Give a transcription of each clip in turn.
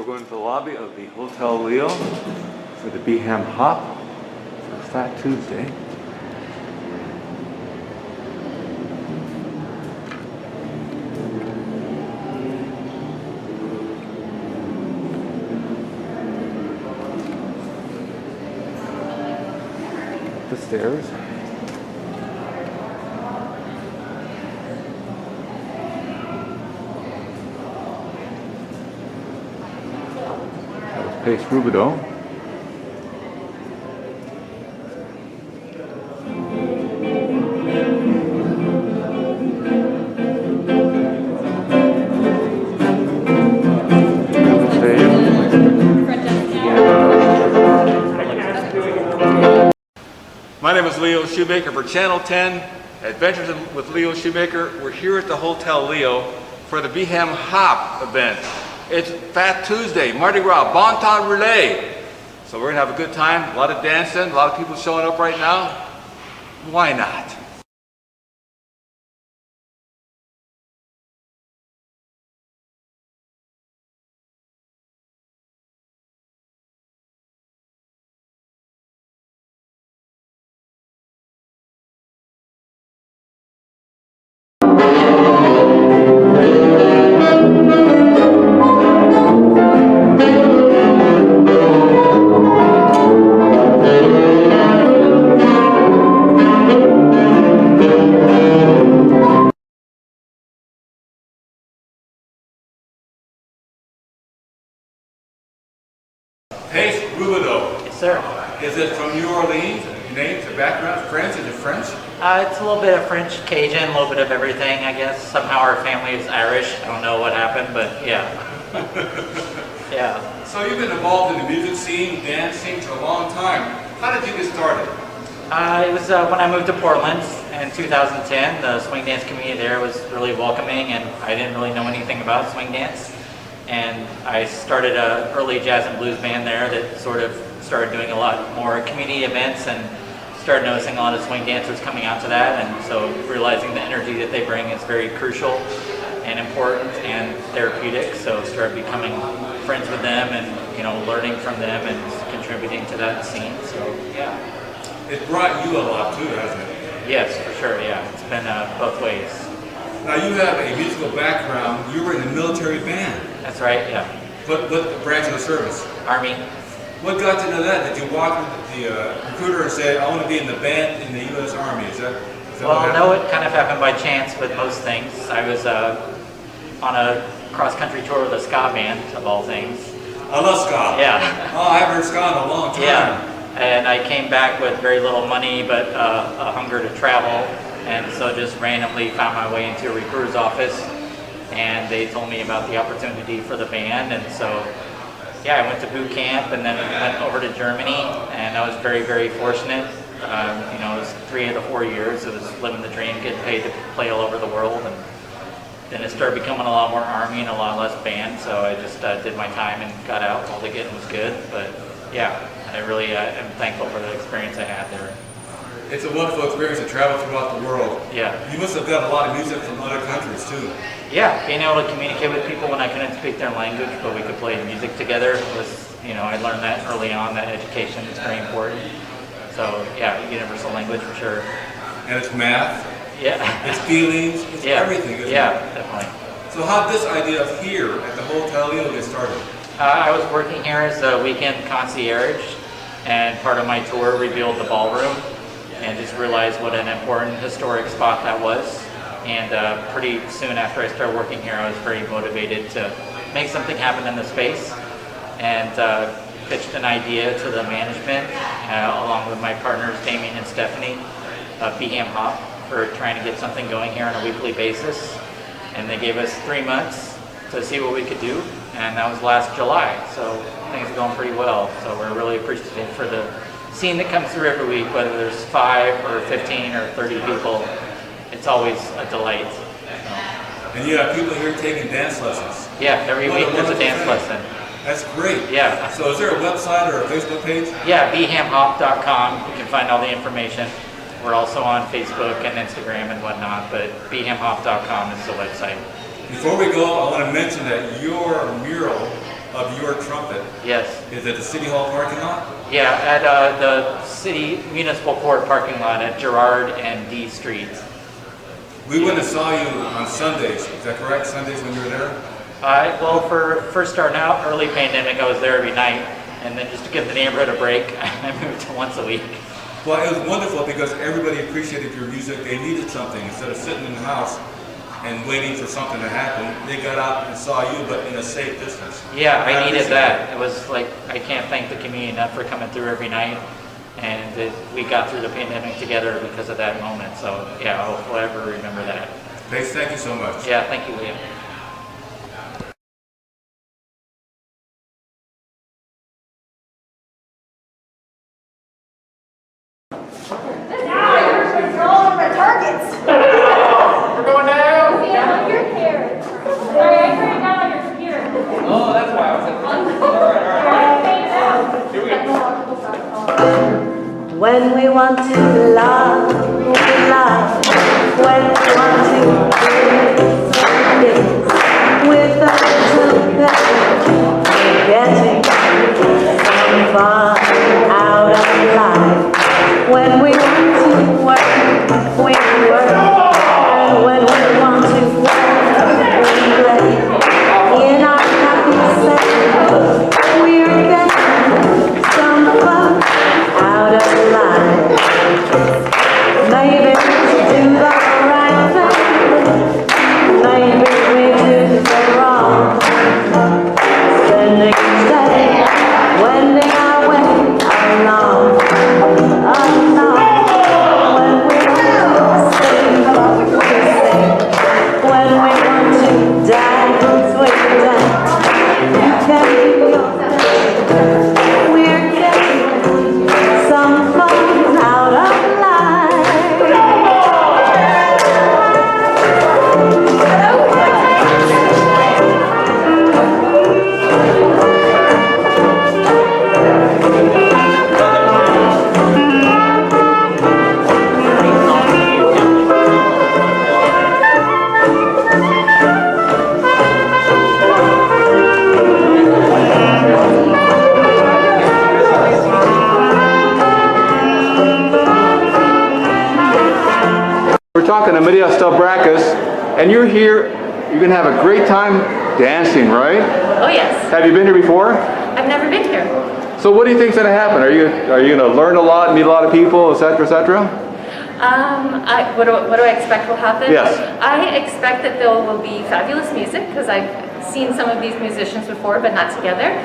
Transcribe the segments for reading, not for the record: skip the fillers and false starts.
going to the lobby of the Hotel Leo for the Bellingham Hop for Fat Tuesday. The stairs. That was Pace Rubidoux. My name is Leo Schumaker for Channel 10, Adventures with Leo Schumaker. We're here at the Hotel Leo for the Bellingham Hop event. It's Fat Tuesday, Mardi Gras, Bon Temps Relay. So we're gonna have a good time, a lot of dancing, a lot of people showing up right now. Why not? Pace Rubidoux. Yes, sir. Is it from New Orleans? Names, your background, French? Is it French? It's a little bit of French, Cajun, a little bit of everything, I guess. Somehow our family is Irish. I don't know what happened, but yeah. Yeah. So you've been involved in the music scene, dance scene for a long time. How did you get started? It was when I moved to Portland in 2010. The swing dance community there was really welcoming, and I didn't really know anything about swing dance. And I started an early jazz and blues band there that sort of started doing a lot more community events and started noticing a lot of swing dancers coming out to that, and so realizing the energy that they bring is very crucial and important and therapeutic, so started becoming friends with them and, you know, learning from them and contributing to that scene. So yeah. It brought you a lot too, hasn't it? Yes, for sure, yeah. It's been both ways. Now you have a musical background. You were in a military band. That's right, yeah. What branch of the service? Army. What got you to that? Did you walk with the recruiter and say, I want to be in the band in the U.S. Army? Is that well, no, it kind of happened by chance with most things. I was on a cross-country tour with a ska band, of all things. I love ska. Yeah. Oh, I haven't heard ska in a long time. Yeah. And I came back with very little money, but a hunger to travel. And so just randomly found my way into a recruiter's office, and they told me about the opportunity for the band. And so, yeah, I went to boot camp and then went over to Germany, and I was very, very fortunate. You know, it was 3 of the 4 years. It was living the dream, getting paid to play all over the world. And then it started becoming a lot more Army and a lot less band, so I just did my time and got out. All the getting was good, but yeah, I really am thankful for the experience I had there. It's a wonderful experience to travel throughout the world. Yeah. You must have got a lot of music from other countries too. Yeah, being able to communicate with people when I couldn't speak their language, but we could play music together was, you know, I learned that early on, that education is very important. So yeah, universal language for sure. And it's math. Yeah. It's feelings. It's everything, isn't it? Yeah, definitely. So how did this idea of here at the Hotel Leo get started? I was working here as a weekend concierge, and part of my tour revealed the ballroom, and just realized what an important historic spot that was. And pretty soon after I started working here, I was very motivated to make something happen in the space, and pitched an idea to the management, along with my partners Damien and Stephanie, of Bellingham Hop, for trying to get something going here on a weekly basis. And they gave us 3 months to see what we could do, and that was last July. So things are going pretty well. So we're really appreciative for the scene that comes through every week, whether there's 5 or 15 or 30 people. It's always a delight. So. And you have people here taking dance lessons. Yeah, every week there's a dance lesson. That's great. Yeah. So is there a website or a Facebook page? Yeah, BellinghamHop.com. You can find all the information. We're also on Facebook and Instagram and whatnot, but BellinghamHop.com is the website. Before we go, I want to mention that your mural of your trumpet Yes. is at the City Hall parking lot? Yeah, at the city municipal court parking lot at Girard and D Streets. We went and saw you on Sundays. Is that correct? Sundays when you were there? Well, for first starting out, early pandemic, I was there every night, and then just to give the neighborhood a break, I moved to once a week. Well, it was wonderful because everybody appreciated your music. They needed something. Instead of sitting in the house and waiting for something to happen, they got out and saw you, but in a safe distance. Yeah, I needed that. It was like, I can't thank the community enough for coming through every night, and we got through the pandemic together because of that moment. So yeah, I'll forever remember that. Pace, thank you so much. Yeah, thank you, Leo. When we want to love, we love. When we want to dance with a little bit, we're getting some fun out of life. When we want to work, we work. And when we want to play, we play. In our happy set, we're getting some fun out of life. Maybe we do the right thing, maybe we do the wrong. Spending each day, wending our way along, when we want to sing, we sing. When we want to dance, we dance. You can keep your dance. We're getting some fun out of life. We're talking to Medea Stelbrakis, and you're here. You're gonna have a great time dancing, right? Oh yes, Have you been here before? I've never been here. So what do you think's gonna happen? Are you gonna learn a lot, meet a lot of people, etc., etc.? What do I expect will happen? Yes. I expect that there will be fabulous music because I've seen some of these musicians before, but not together,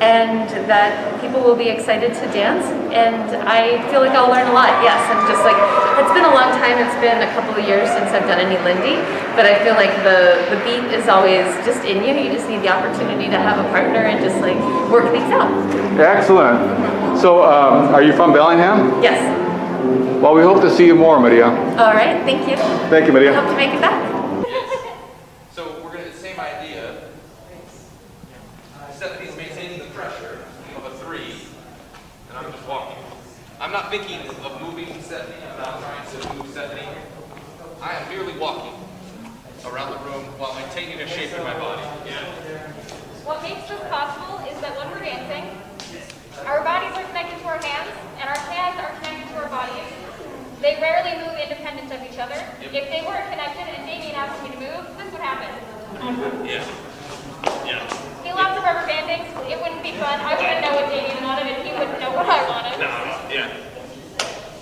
and that people will be excited to dance. And I feel like I'll learn a lot. Yes, and just like it's been a long time. It's been a couple of years since I've done any Lindy, but I feel like the beat is always just in you. You just need the opportunity to have a partner and just like work things out. Excellent. So are you from Bellingham? Yes. Well, we hope to see you more, Medea. All right. Thank you. Thank you, Medea. I hope to make it back. So we're going to, same idea, except he's maintaining the pressure of a 3, and I'm just walking. I'm not thinking of moving Stephanie, I'm not trying to move Stephanie. I am merely walking around the room while maintaining a shape in my body. What makes this possible is that when we're dancing, our bodies are connected to our hands, and our hands are connected to our bodies. They rarely move independent of each other. If they weren't connected and Damien asked me to move, this would happen. Yeah. Yeah. He loves the rubber banding. It wouldn't be fun. I wouldn't know what Damien wanted, and he wouldn't know what I wanted. No, yeah.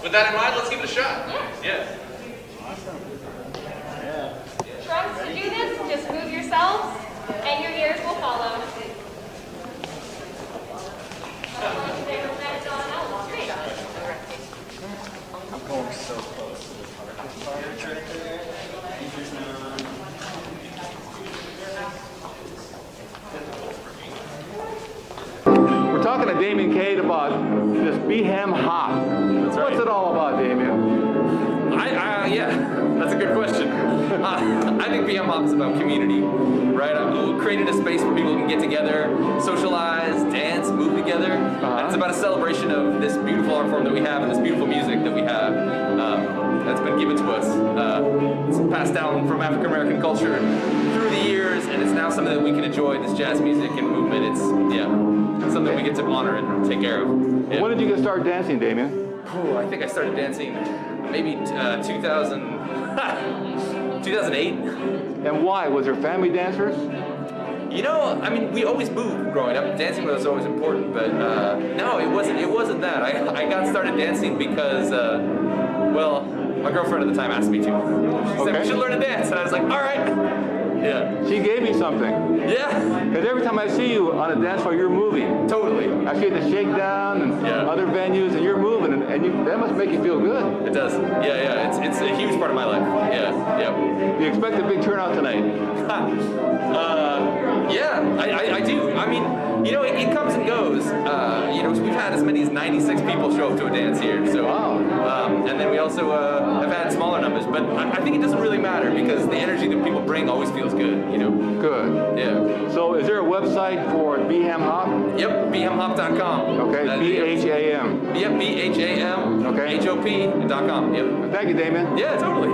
With that in mind, let's give it a shot. Yeah. Drums, to do this, just move yourselves, and your ears will follow. We're talking to Damien Cade about this Bellingham hop. What's it all about, Damien? Yeah, that's a good question. I think BM Hop is about community, right? I've created a space where people can get together, socialize, dance, move together. And it's about a celebration of this beautiful art form that we have and this beautiful music that we have that's been given to us. It's passed down from African American culture through the years, and it's now something that we can enjoy, this jazz music, and move movement. It's something we get to honor and take care of. Yeah. When did you get started dancing, Damien? Oh, I think I started dancing maybe 2008. And why? Was there family dancers? You know, I mean, we always moved growing up. Dancing was always important, but no, it wasn't that. I got started dancing because, well, my girlfriend at the time asked me to. She said we should learn to dance, and I was like, all right. Yeah. She gave me something. Yeah. Because every time I see you on a dance floor, you're moving. Totally. I see the Shakedown and other venues, and you're moving, and that must make you feel good. It does. Yeah. It's a huge part of my life. Yeah. Do you expect a big turnout tonight? Yeah, I do. I mean, you know, it comes and goes. You know, we've had as many as 96 people show up to a dance here. So, and then we also have had smaller numbers. But I think it doesn't really matter because the energy that people bring always feels good. You know. Good. Yeah. So, is there a website for Bellingham Hop? Yep, BHAMHop.com. Okay. BHAM. Yep, BHAM. Okay. HOP.com. Yep. Thank you, Damien. Yeah, totally.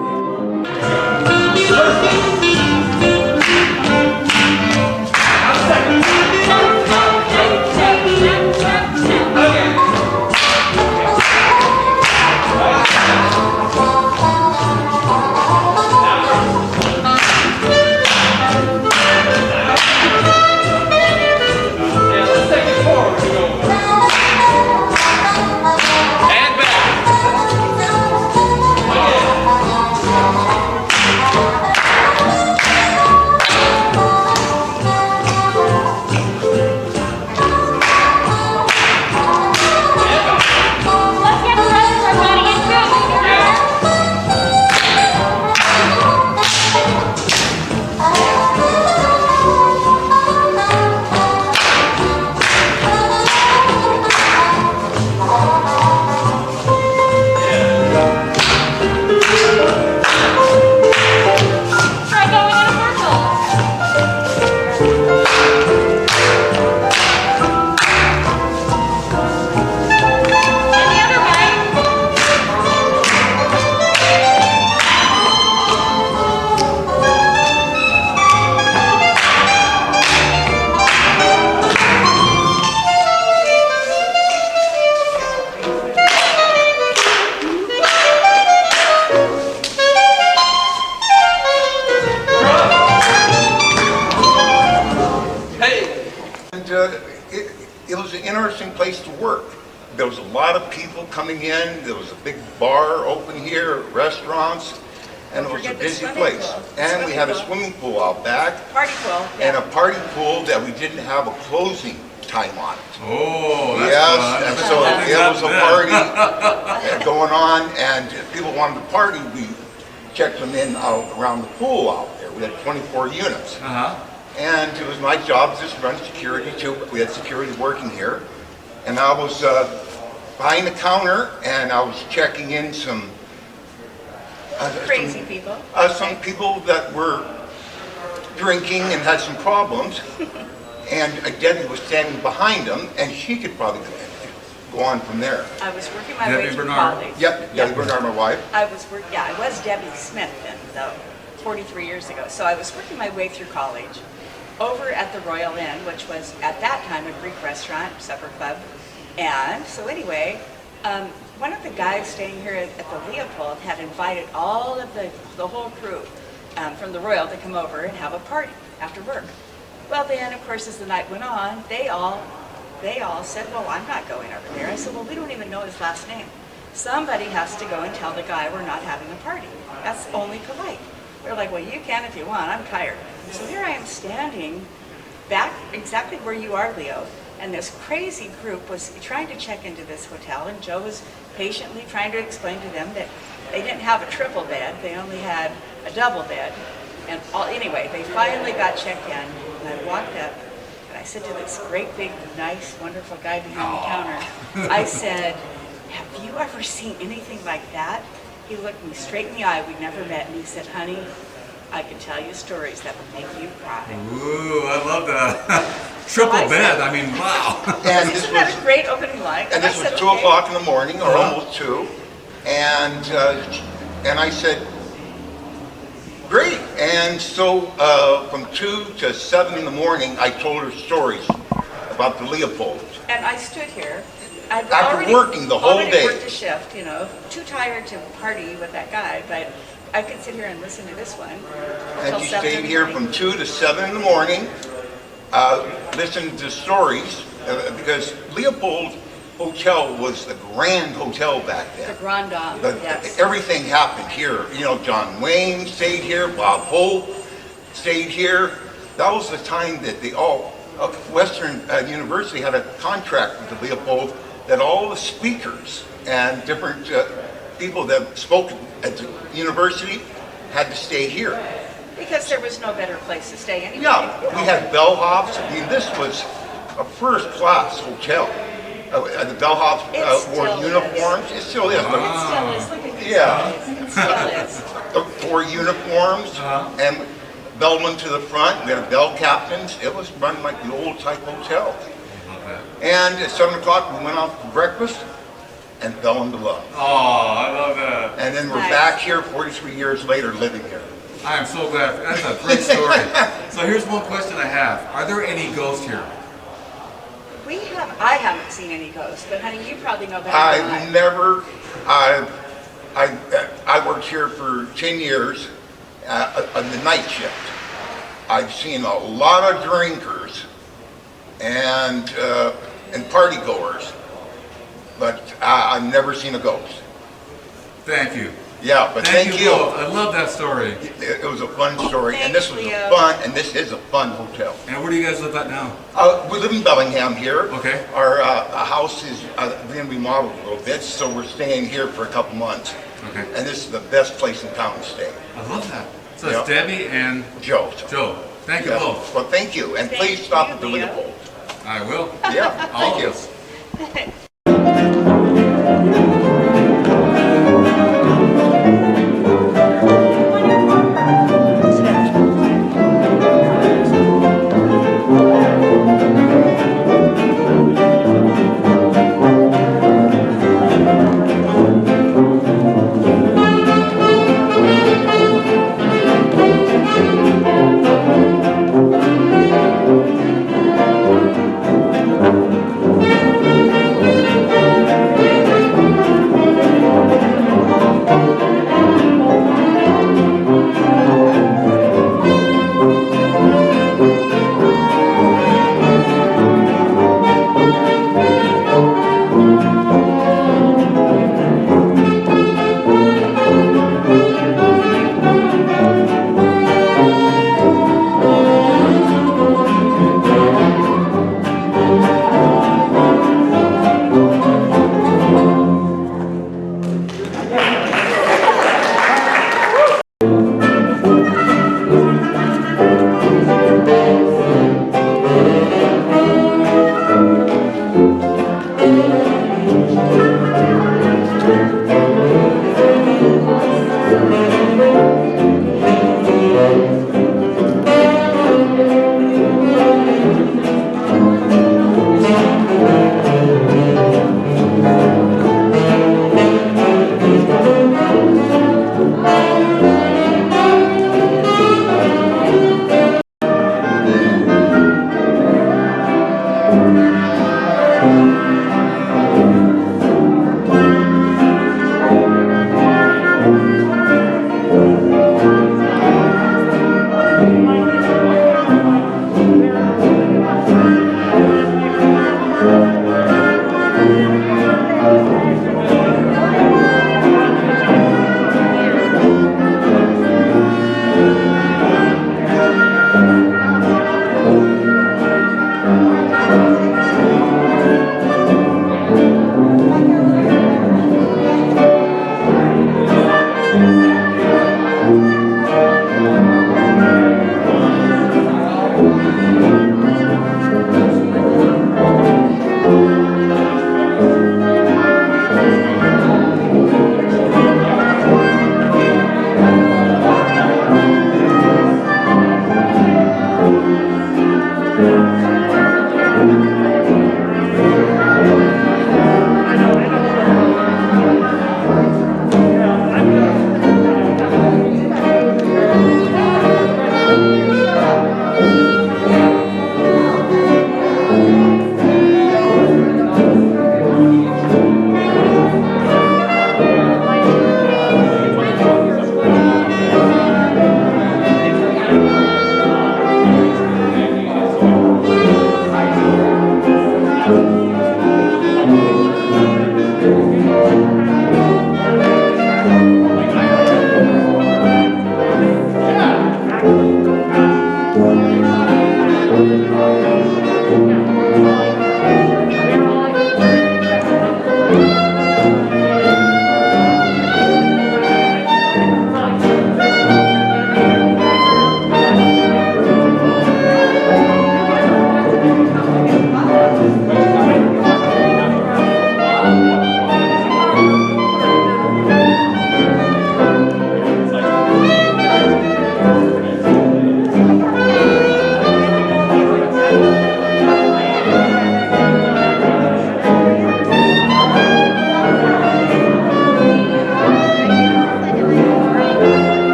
It was an interesting place to work. There was a lot of people coming in. There was a big bar open here, restaurants, and it was a busy place. And we had a swimming pool out back. Party pool. And a party pool that we didn't have a closing time on it. Oh, that's yes, fun. and so it was a party going on, and if people wanted to party, we checked them in out around the pool out there. We had 24 units. And it was my job just to run security too. We had security working here. And I was behind the counter and I was checking in some crazy people. Some people that were drinking and had some problems. And Debbie was standing behind them, and she could probably go on from there. I was working my way through college. Yep, Debbie Bernard, my wife. I was Debbie Smith then, though, 43 years ago. So I was working my way through college over at the Royal Inn, which was at that time a Greek restaurant, supper club. And so anyway, one of the guys staying here at the Leopold had invited all of the whole crew from the Royal to come over and have a party after work. Well then, of course, as the night went on, they all said, well, I'm not going over there. I said, well, we don't even know his last name. Somebody has to go and tell the guy we're not having a party. That's only polite. They're like, well, you can if you want. I'm tired. So here I am standing back exactly where you are, Leo, and this crazy group was trying to check into this hotel, and Joe was patiently trying to explain to them that they didn't have a triple bed, they only had a double bed. And anyway, they finally got checked in, and I walked up, and I said to this great big, nice, wonderful guy behind the counter, I said, have you ever seen anything like that? He looked me straight in the eye, we'd never met, and he said, honey, I can tell you stories that will make you cry. Ooh, I love that. Triple bed, I mean, wow. And Isn't that a great opening line? And this was 2 o'clock in the morning, or almost 2. And I said, great. And so from 2 to 7 in the morning, I told her stories about the Leopold. And I stood here. I'd After working the whole day. Already worked a shift, you know, too tired to party with that guy, but I could sit here and listen to this one. And till she 7 in stayed the here morning. from 2 to 7 in the morning, listened to stories, because Leopold Hotel was the grand hotel back The then. Grand Dame, yes. Everything happened here. You know, John Wayne stayed here, Bob Hope stayed here. That was the time that Western University had a contract with the Leopold that all the speakers and different people that spoke at the university had to stay here. Because there was no better place to stay anyway. Yeah, we had bellhops. I mean, this was a first-class hotel. The bellhops It wore still uniforms. It still is. But It still is, look at these Yeah. guys. It still is. wore uniforms and bellmen to the front. We had bell captains. It was run like the old type hotel. And at 7 o'clock, we went out for breakfast and fell into love. Oh, I love that. And then we're Nice. back here 43 years later living here. I am so glad. That's a great story. So here's one question I have. Are there any ghosts here? I haven't seen any ghosts, but honey, you probably know better than I. I've never, I worked here for 10 years on the night shift. I've seen a lot of drinkers and party goers, but I've never seen a ghost. Thank you. Yeah, but thank you. both. I love that story. It was a fun story, and this was Thanks, a Leo. fun, and this is a fun hotel. And where do you guys live at now? We live in Bellingham here. Okay. Our house is being remodeled a little bit, so we're staying here for a couple months. Okay. And this is the best place in town to stay. I love that. So it's Yeah. Debbie and Joe. Joe. Thank you Yeah. both. Well, thank you, and Thank please stop you, at the Leo. Leopold. I will. Yeah, All thank of you. us.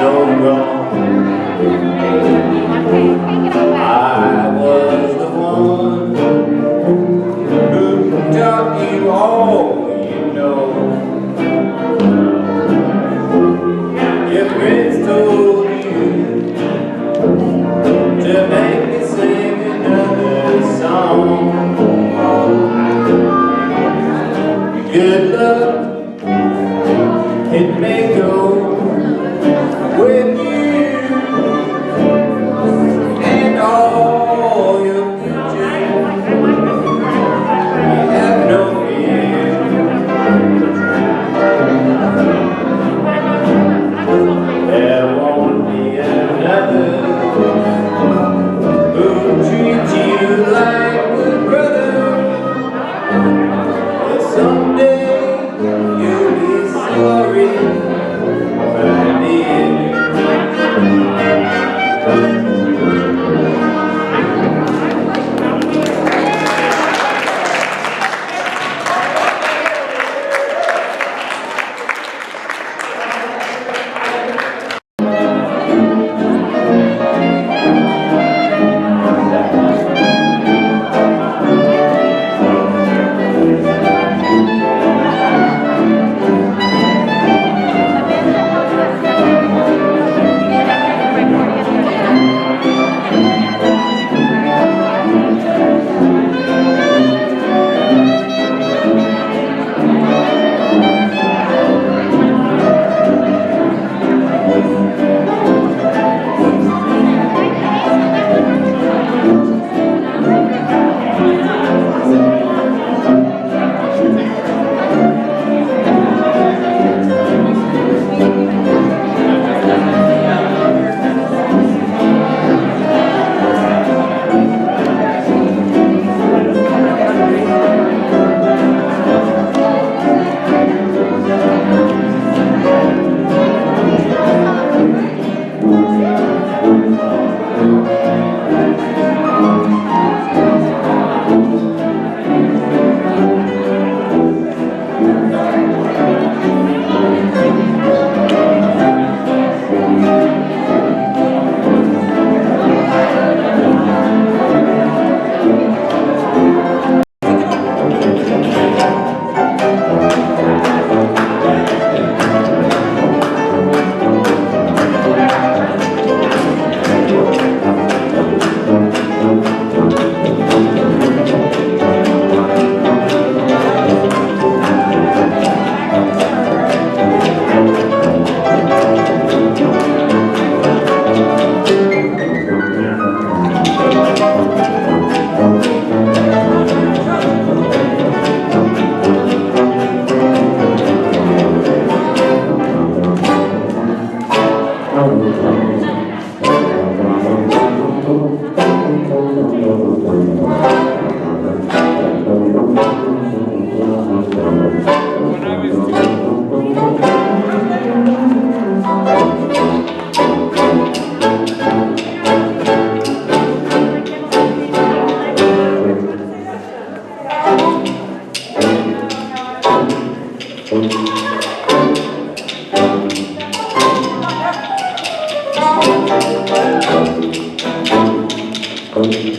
so wrong. I was the one who taught you all you know. Your friends told you to make me sing another song. Good luck, it may go with you and all your future. Have no fear. There won't be another who treats you like a brother. But someday you'll be sorry for I did. Thank you.